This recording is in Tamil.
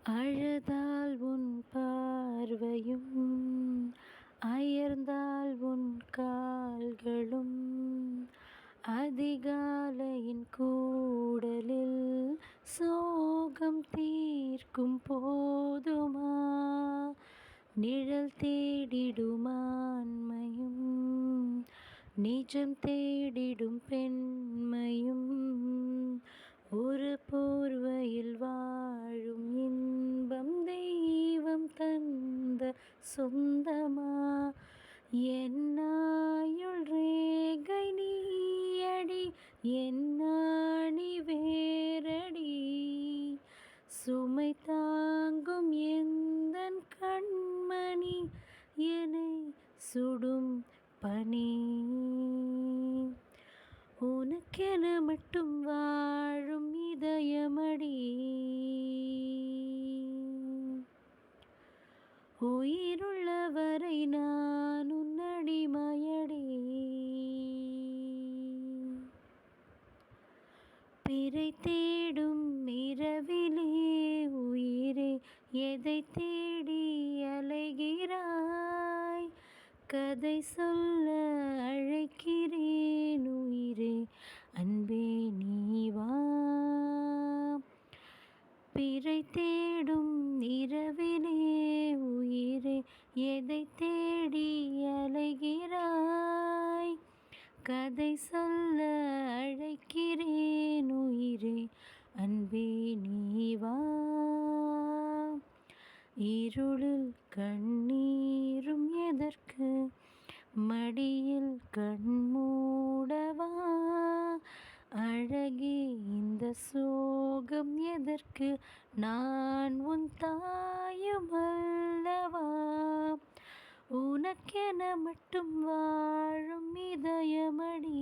அழுதால் உன் பார்வையும் அயர்ந்தால் உன் கால்களும் அதிகாலையின் கூடலில் சோகம் தீர்க்கும் போதுமா நிழல் தேடிடும் ஆண்மையும் நிஜம் தேடிடும் பெண்மையும் ஒரு போர்வையில் வாழும் இன்பம் தெய்வம் தந்த சொந்தமா என்னாயுள் ரேகை நீயடி என்னாணி வேரடி சுமை தாங்கும் எந்தன் கண்மணி என்னை சுடும் பனி உனக்கென மட்டும் வாழும் இதயமடி உயிருள்ளவரை நான் உன் அடிமையடி பிறை தேடும் இரவிலே உயிரே எதை தேடி அலைகிறாய் கதை சொல்ல அழைக்கிறேன் உயிரே அன்பே நீவா பிறை தேடும் இரவிலே உயிரே எதை தேடி அலைகிறாய் கதை சொல்ல அழைக்கிறேன் உயிரே அன்பே நீவா இருளில் கண்ணீரும் எதற்கு மடியில் கண்மூடவா அழகே இந்த சோகம் எதற்கு நான் உன் தாயும் அல்லவா உனக்கென மட்டும் வாழும் இதயமடி